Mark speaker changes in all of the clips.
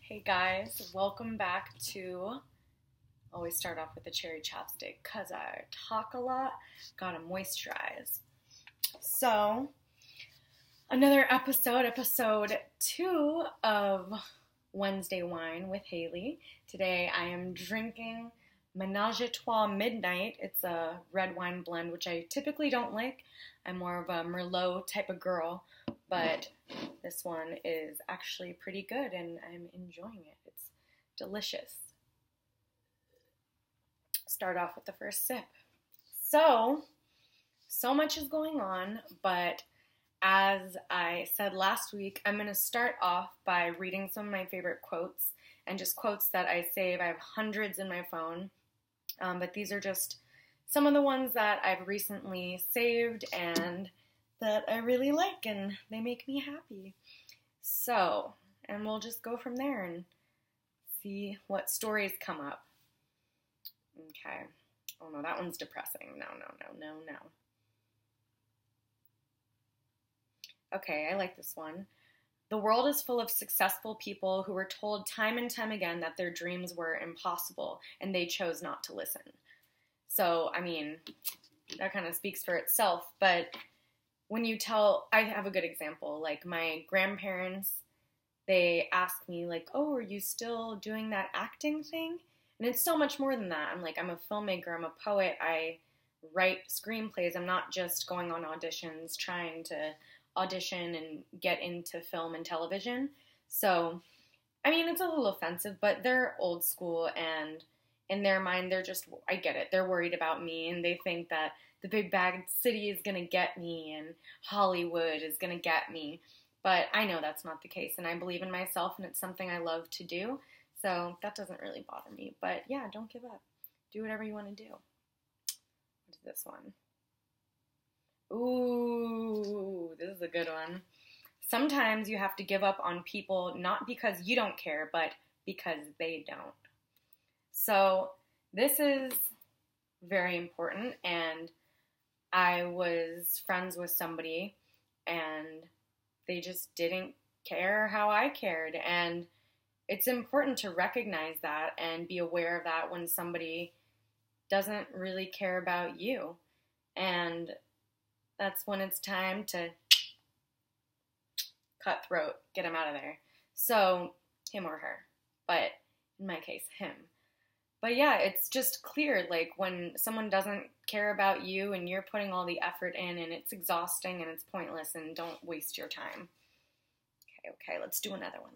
Speaker 1: Hey guys, welcome back to, always start off with the cherry chapstick because I talk a lot, gotta moisturize. So, another episode 2 of Wednesday Wine with Hailey. Today I am drinking Menage a Trois Midnight. It's a red wine blend, which I typically don't like. I'm more of a Merlot type of girl, but this one is actually pretty good and I'm enjoying it. It's delicious. Start off with the first sip. So much is going on, but as I said last week, I'm going to start off by reading some of my favorite quotes and just quotes that I save. I have hundreds in my phone, but these are just some of the ones that I've recently saved and that I really like, and they make me happy. So, and we'll just go from there and see what stories come up. Okay. Oh no, that one's depressing. No. Okay, I like this one. The world is full of successful people who were told time and time again that their dreams were impossible, and they chose not to listen. So, I mean, that kind of speaks for itself, but when you I have a good example, like my grandparents, they ask me like, oh, are you still doing that acting thing? And it's so much more than that. I'm a filmmaker, I'm a poet, I write screenplays, I'm not just going on auditions, trying to audition and get into film and television. So, I mean, it's a little offensive, but they're old school and in their mind, I get it, they're worried about me and they think that the big bag city is going to get me and Hollywood is going to get me. But I know that's not the case and I believe in myself and it's something I love to do. So that doesn't really bother me. But yeah, don't give up. Do whatever you want to do. What's this one? Ooh, this is a good one. Sometimes you have to give up on people not because you don't care, but because they don't. So this is very important, and I was friends with somebody and they just didn't care how I cared, and it's important to recognize that and be aware of that when somebody doesn't really care about you, and that's when it's time to cut throat, get him out of there. So him or her, but in my case, him. But yeah, it's just clear, like, when someone doesn't care about you and you're putting all the effort in and it's exhausting and it's pointless and don't waste your time. Okay, let's do another one.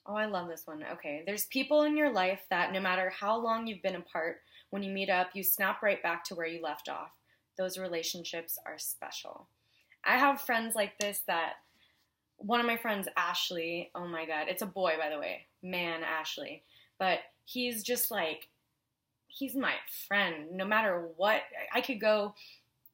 Speaker 1: Oh, I love this one. Okay, there's people in your life that no matter how long you've been apart, when you meet up, you snap right back to where you left off. Those relationships are special. I have friends like this that... One of my friends, Ashley, oh my God, it's a boy, by the way, man, Ashley, but he's just like, he's my friend, no matter what. I could go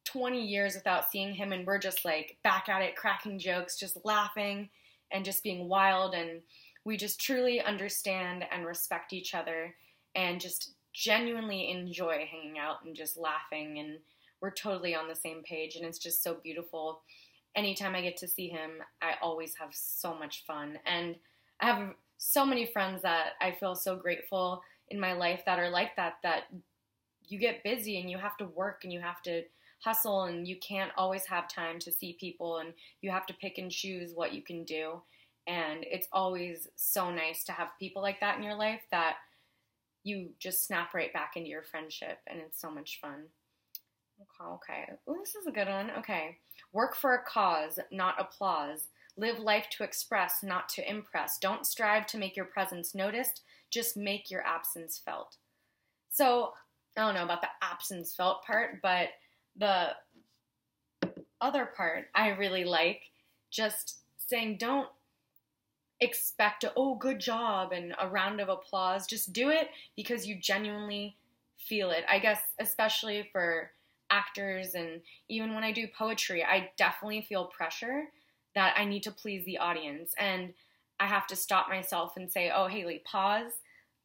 Speaker 1: 20 years without seeing him, and we're just like back at it, cracking jokes, just laughing, and just being wild, and we just truly understand and respect each other, and just genuinely enjoy hanging out and just laughing, and we're totally on the same page, and it's just so beautiful. Anytime I get to see him, I always have so much fun. And I have so many friends that I feel so grateful in my life that are like that you get busy and you have to work and you have to hustle and you can't always have time to see people and you have to pick and choose what you can do. And it's always so nice to have people like that in your life that you just snap right back into your friendship, and it's so much fun. Okay. Ooh, this is a good one. Okay. Work for a cause, not applause. Live life to express, not to impress. Don't strive to make your presence noticed. Just make your absence felt. So, I don't know about the absence felt part, but the other part I really like, just saying don't expect good job and a round of applause. Just do it because you genuinely feel it. I guess especially for actors, and even when I do poetry, I definitely feel pressure that I need to please the audience, and I have to stop myself and say, oh, Hailey, pause,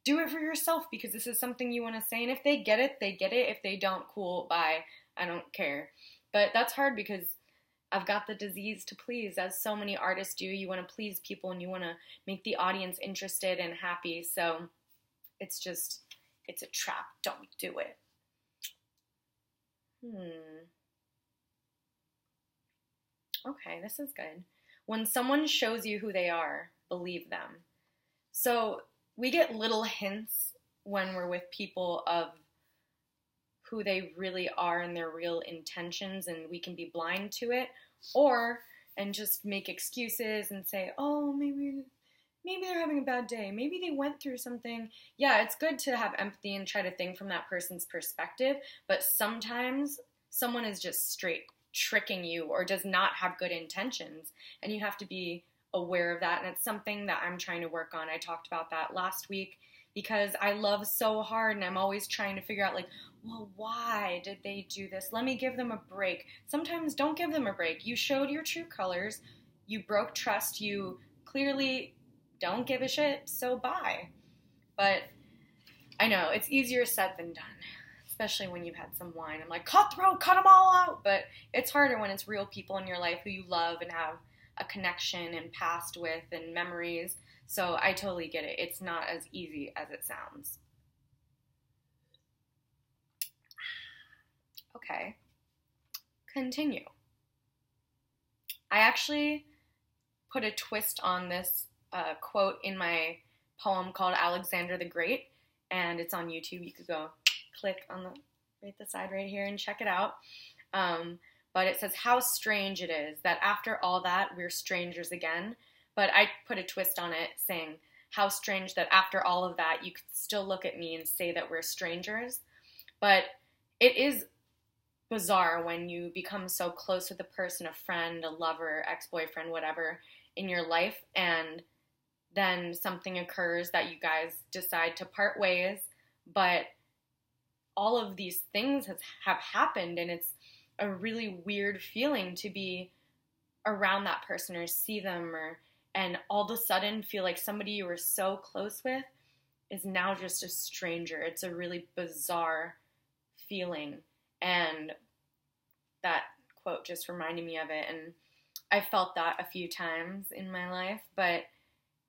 Speaker 1: do it for yourself because this is something you want to say, and if they get it, they get it. If they don't, cool, bye, I don't care. But that's hard because I've got the disease to please, as so many artists do. You want to please people and you want to make the audience interested and happy. So it's a trap. Don't do it. Okay, this is good. When someone shows you who they are, believe them. So we get little hints when we're with people of who they really are and their real intentions, and we can be blind to it, and just make excuses and say, oh, maybe they're having a bad day. Maybe they went through something. Yeah, it's good to have empathy and try to think from that person's perspective, but sometimes someone is just straight tricking you or does not have good intentions, and you have to be aware of that, and it's something that I'm trying to work on. I talked about that last week because I love so hard, and I'm always trying to figure out, like, well, why did they do this? Let me give them a break. Sometimes don't give them a break. You showed your true colors. You broke trust. You clearly don't give a shit, so bye. But I know, it's easier said than done, especially when you've had some wine. I'm like, cutthroat, cut them all out. But it's harder when it's real people in your life who you love and have a connection and past with and memories. So I totally get it. It's not as easy as it sounds. Okay. Continue. I actually put a twist on this quote in my poem called Alexander the Great, and it's on YouTube. You could go click on the side right here and check it out. But it says, how strange it is that after all that, we're strangers again. But I put a twist on it saying, how strange that after all of that, you could still look at me and say that we're strangers. But it is bizarre when you become so close with a person, a friend, a lover, ex-boyfriend, whatever, in your life, and then something occurs that you guys decide to part ways, but all of these things have happened, and it's a really weird feeling to be around that person or see them, and all of a sudden feel like somebody you were so close with is now just a stranger. It's a really bizarre feeling, and that quote just reminded me of it, and I felt that a few times in my life, but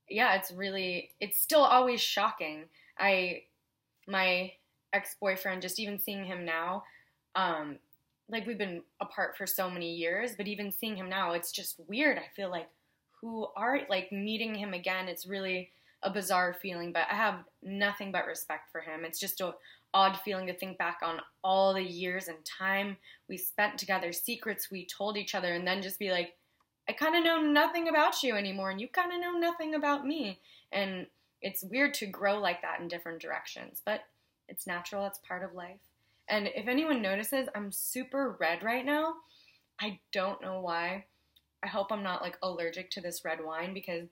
Speaker 1: yeah, it's still always shocking. My ex-boyfriend, just even seeing him now, like, we've been apart for so many years, but even seeing him now, it's just weird. I feel like, meeting him again, it's really a bizarre feeling, but I have nothing but respect for him. It's just a odd feeling to think back on all the years and time we spent together, secrets we told each other, and then just be like, I kind of know nothing about you anymore, and you kind of know nothing about me. And it's weird to grow like that in different directions, but it's natural. It's part of life. And if anyone notices, I'm super red right now. I don't know why. I hope I'm not, like, allergic to this red wine because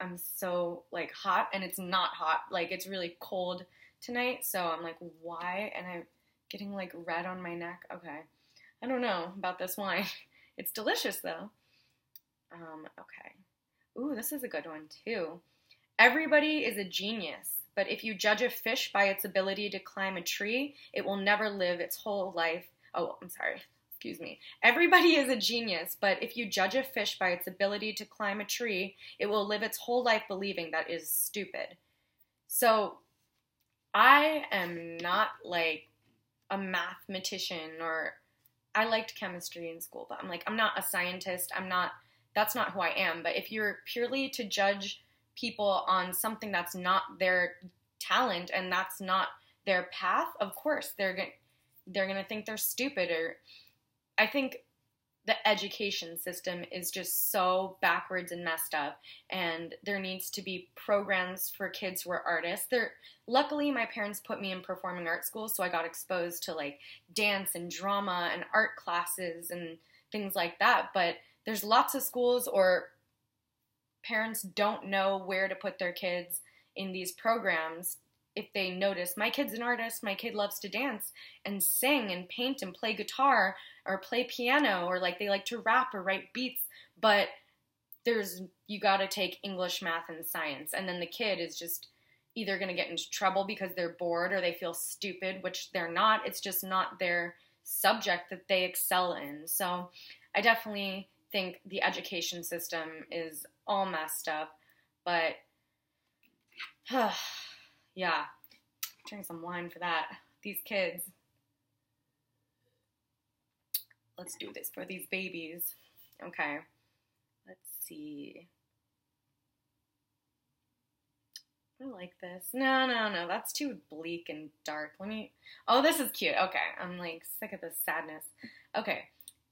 Speaker 1: I'm so, like, hot, and it's not hot. Like, it's really cold tonight, so I'm like, why? And I'm getting, like, red on my neck. Okay. I don't know about this wine. It's delicious, though. Okay. Ooh, this is a good one, too. Everybody is a genius, but if you judge a fish by its ability to climb a tree, it will never live its whole life. Oh, I'm sorry. Excuse me. Everybody is a genius, but if you judge a fish by its ability to climb a tree, it will live its whole life believing that is stupid. So I am not, like, a mathematician, or I liked chemistry in school, but I'm not a scientist. That's not who I am. But if you're purely to judge people on something that's not their talent and that's not their path, of course they're gonna think they're stupid. Or I think the education system is just so backwards and messed up, and there needs to be programs for kids who are artists. Luckily, my parents put me in performing arts school, so I got exposed to, like, dance and drama and art classes and things like that. But there's lots of schools or parents don't know where to put their kids in these programs. If they notice, my kid's an artist, my kid loves to dance and sing and paint and play guitar or play piano, or, like, they like to rap or write beats, but you gotta take English, math, and science, and then the kid is just either gonna get into trouble because they're bored or they feel stupid, which they're not. It's just not their subject that they excel in. So I definitely think the education system is all messed up, but yeah, drink some wine for that. These kids. Let's do this for these babies. Okay, let's see. I like this. No, that's too bleak and dark. Oh, this is cute. Okay, I'm like sick of this sadness. Okay,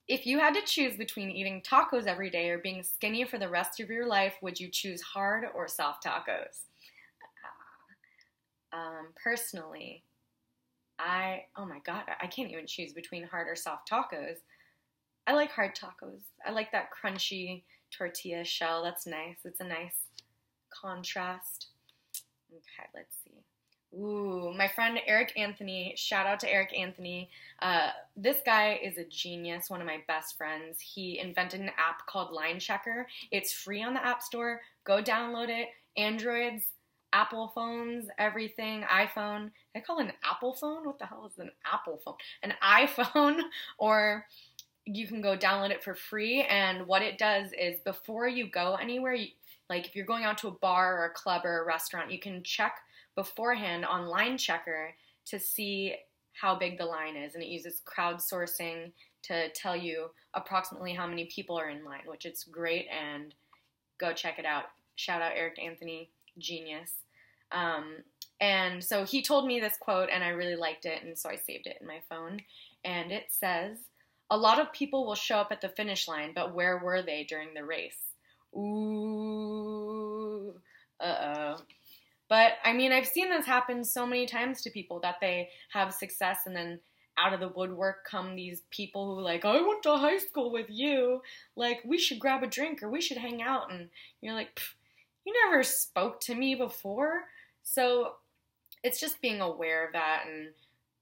Speaker 1: if you had to choose between eating tacos every day or being skinny for the rest of your life, would you choose hard or soft tacos? Personally, oh my God, I can't even choose between hard or soft tacos. I like hard tacos. I like that crunchy tortilla shell. That's nice. It's a nice contrast. Okay, let's see. Ooh, my friend Eric Anthony, shout out to Eric Anthony. This guy is a genius, one of my best friends. He invented an app called Line Checker. It's free on the App Store. Go download it. Androids, Apple phones, everything, iPhone. I call it an Apple phone? What the hell is an Apple phone? An iPhone, or you can go download it for free. And what it does is before you go anywhere, like if you're going out to a bar or a club or a restaurant, you can check beforehand on Line Checker to see how big the line is. And it uses crowdsourcing to tell you approximately how many people are in line, which is great. And go check it out. Shout out Eric Anthony, genius. And so he told me this quote and I really liked it. And so I saved it in my phone. And it says, "A lot of people will show up at the finish line, but where were they during the race?" Ooh, uh-oh. But, I mean, I've seen this happen so many times to people that they have success and then out of the woodwork come these people who like, "I went to high school with you. Like, we should grab a drink or we should hang out." And you're like, you never spoke to me before. So it's just being aware of that and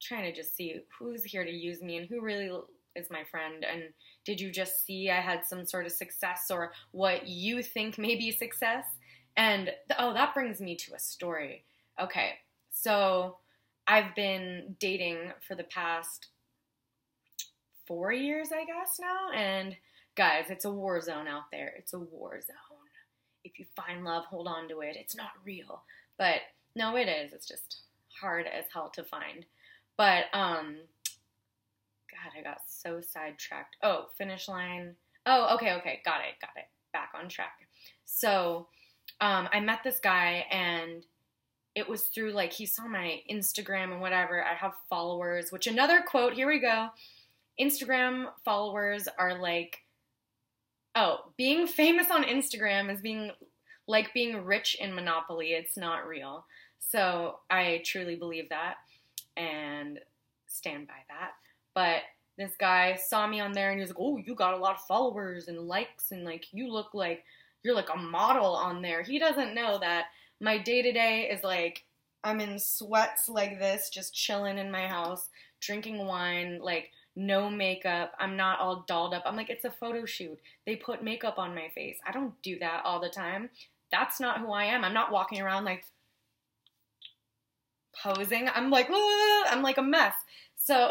Speaker 1: trying to just see who's here to use me and who really is my friend. And did you just see I had some sort of success or what you think may be success? And, that brings me to a story. Okay, so I've been dating for the past 4 years, I guess now. And guys, it's a war zone out there. It's a war zone. If you find love, hold on to it. It's not real. But no, it is. It's just hard as hell to find. But, God, I got so sidetracked. Oh, finish line. Oh, okay. Got it. Back on track. So, I met this guy and it was through like, he saw my Instagram and whatever. I have followers, which another quote, here we go. Instagram followers are like, being famous on Instagram is being rich in Monopoly. It's not real. So I truly believe that and stand by that. But this guy saw me on there and he was like, "Oh, you got a lot of followers and likes and like you look like you're like a model on there." He doesn't know that my day-to-day is like I'm in sweats like this, just chilling in my house, drinking wine, like no makeup. I'm not all dolled up. I'm like, it's a photo shoot. They put makeup on my face. I don't do that all the time. That's not who I am. I'm not walking around like posing. I'm like a mess. So,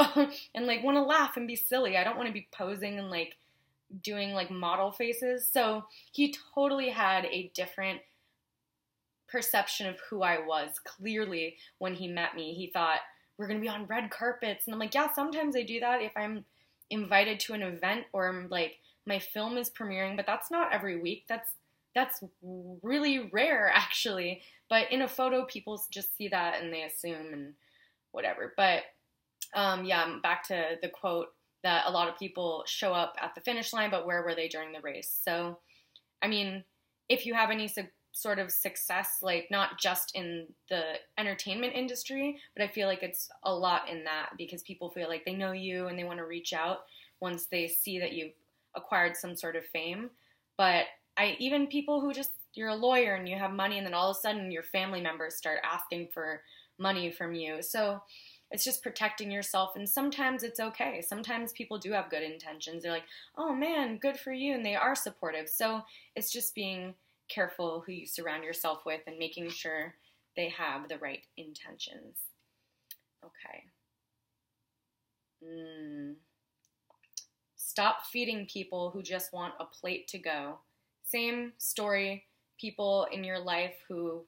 Speaker 1: and like want to laugh and be silly. I don't want to be posing and like doing like model faces. So he totally had a different perception of who I was. Clearly, when he met me, he thought we're going to be on red carpets. And I'm like, yeah, sometimes I do that if I'm invited to an event or I'm like, my film is premiering, but that's not every week. That's really rare, actually. But in a photo, people just see that and they assume and whatever. But yeah, back to the quote that a lot of people show up at the finish line, but where were they during the race? So, I mean, if you have any sort of success, like not just in the entertainment industry, but I feel like it's a lot in that because people feel like they know you and they want to reach out once they see that you've acquired some sort of fame. But even people who just, you're a lawyer and you have money and then all of a sudden your family members start asking for money from you. So it's just protecting yourself, and sometimes it's okay. Sometimes people do have good intentions. They're like, "Oh man, good for you," and they are supportive. So it's just being careful who you surround yourself with and making sure they have the right intentions. Okay. Stop feeding people who just want a plate to go. Same story, people in your life who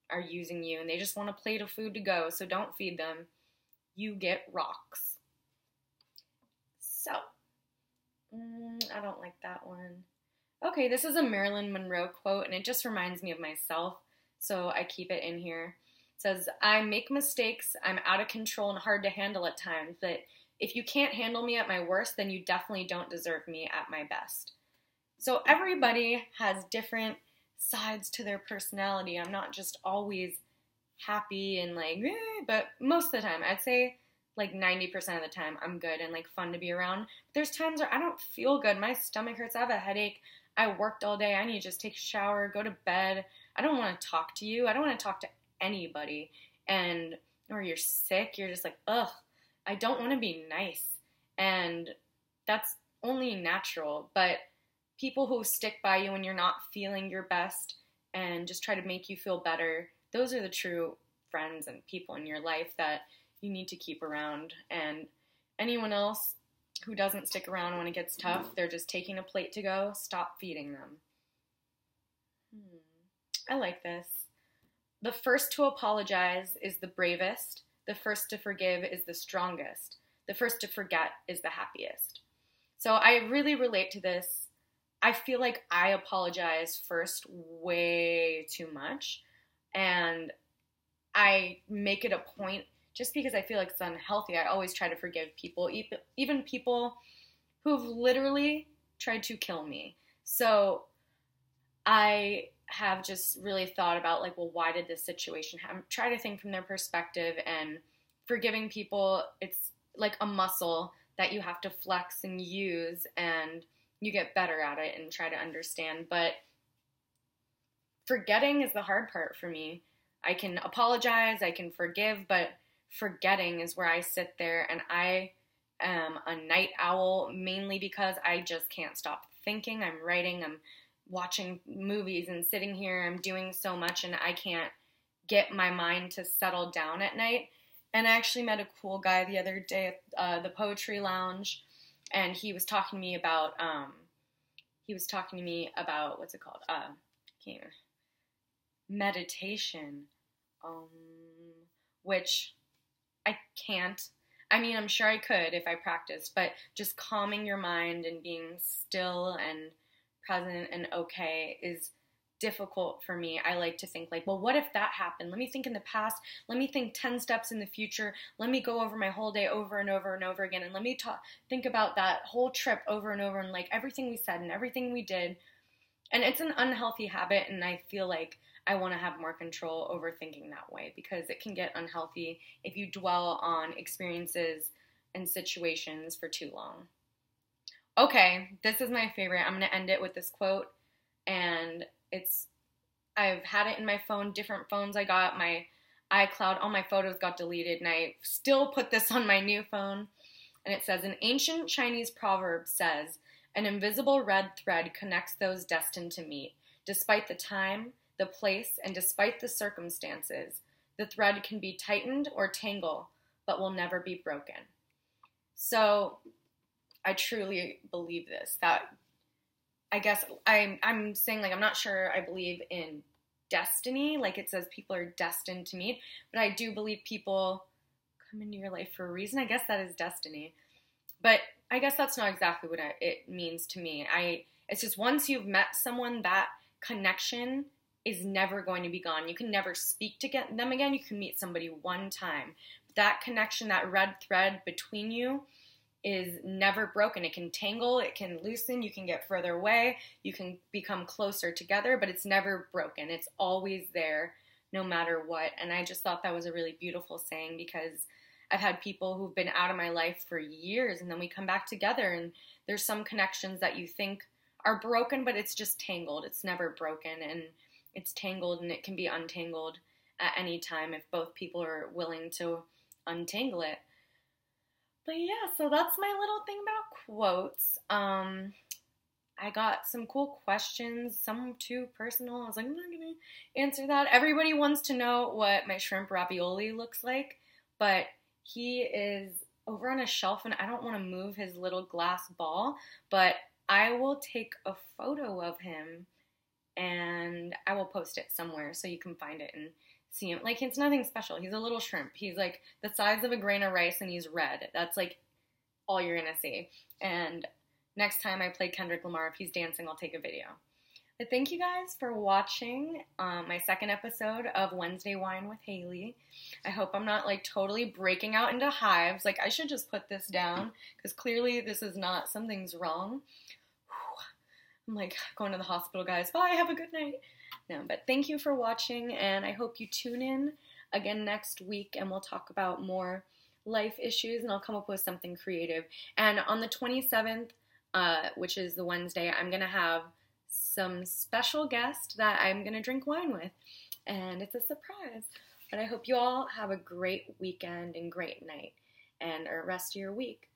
Speaker 1: are using you and they just want a plate of food to go, so don't feed them. You get rocks. So, I don't like that one. Okay, this is a Marilyn Monroe quote, and it just reminds me of myself, so I keep it in here. It says, I make mistakes, I'm out of control and hard to handle at times, but if you can't handle me at my worst, then you definitely don't deserve me at my best. So everybody has different sides to their personality. I'm not just always happy and like, but most of the time, I'd say like 90% of the time, I'm good and like fun to be around. But there's times where I don't feel good. My stomach hurts. I have a headache. I worked all day. I need to just take a shower, go to bed. I don't want to talk to you. I don't want to talk to anybody. Or you're sick. You're just like, ugh. I don't want to be nice, and that's only natural, but people who stick by you when you're not feeling your best and just try to make you feel better, those are the true friends and people in your life that you need to keep around, and anyone else who doesn't stick around when it gets tough, they're just taking a plate to go, stop feeding them. I like this. The first to apologize is the bravest. The first to forgive is the strongest. The first to forget is the happiest. So I really relate to this. I feel like I apologize first way too much. And I make it a point, just because I feel like it's unhealthy, I always try to forgive people, even people who've literally tried to kill me. So I have just really thought about like, well, why did this situation happen? Try to think from their perspective, and forgiving people, it's like a muscle that you have to flex and use, and you get better at it and try to understand. But forgetting is the hard part for me. I can apologize, I can forgive, but forgetting is where I sit there, and I am a night owl mainly because I just can't stop thinking. I'm writing, I'm watching movies and sitting here, I'm doing so much, and I can't get my mind to settle down at night. And I actually met a cool guy the other day at the Poetry Lounge, and he was talking to me about, what's it called? Meditation, which I can't. I mean, I'm sure I could if I practiced, but just calming your mind and being still and present and okay is difficult for me. I like to think like, well, what if that happened? Let me think in the past. Let me think 10 steps in the future. Let me go over my whole day over and over and over again. And let me think about that whole trip over and over and like everything we said and everything we did. And it's an unhealthy habit. And I feel like I want to have more control over thinking that way, because it can get unhealthy if you dwell on experiences and situations for too long. Okay, this is my favorite. I'm going to end it with this quote, and I've had it in my phone, different phones I got, my iCloud, all my photos got deleted, and I still put this on my new phone, and it says, an ancient Chinese proverb says, an invisible red thread connects those destined to meet. Despite the time, the place, and despite the circumstances, the thread can be tightened or tangled, but will never be broken. So I truly believe this, that I guess I'm saying, like, I'm not sure I believe in destiny, like it says people are destined to meet, but I do believe people come into your life for a reason. I guess that is destiny, but I guess that's not exactly what it means to me. It's just once you've met someone, that connection is never going to be gone. You can never speak to them again. You can meet somebody one time. That connection, that red thread between you is never broken. It can tangle, it can loosen, you can get further away, you can become closer together, but it's never broken. It's always there, no matter what. And I just thought that was a really beautiful saying, because I've had people who've been out of my life for years, and then we come back together, and there's some connections that you think are broken, but it's just tangled. It's never broken, and it's tangled, and it can be untangled at any time if both people are willing to untangle it. But yeah, so that's my little thing about quotes. I got some cool questions, some too personal. I was like, I'm not going to answer that. Everybody wants to know what my shrimp ravioli looks like, but he is over on a shelf, and I don't want to move his little glass ball, but I will take a photo of him and I will post it somewhere so you can find it and see him. Like, it's nothing special. He's a little shrimp. He's like the size of a grain of rice and he's red. That's like all you're gonna see. And next time I play Kendrick Lamar, if he's dancing, I'll take a video. But thank you guys for watching my second episode of Wednesday Wine with Hailey. I hope I'm not like totally breaking out into hives. Like, I should just put this down because clearly this is not, something's wrong. I'm like going to the hospital, guys. Bye, have a good night. No, but thank you for watching, and I hope you tune in again next week, and we'll talk about more life issues, and I'll come up with something creative. And on the 27th, which is the Wednesday, I'm going to have some special guest that I'm going to drink wine with, and it's a surprise. But I hope you all have a great weekend and great night and a rest of your week.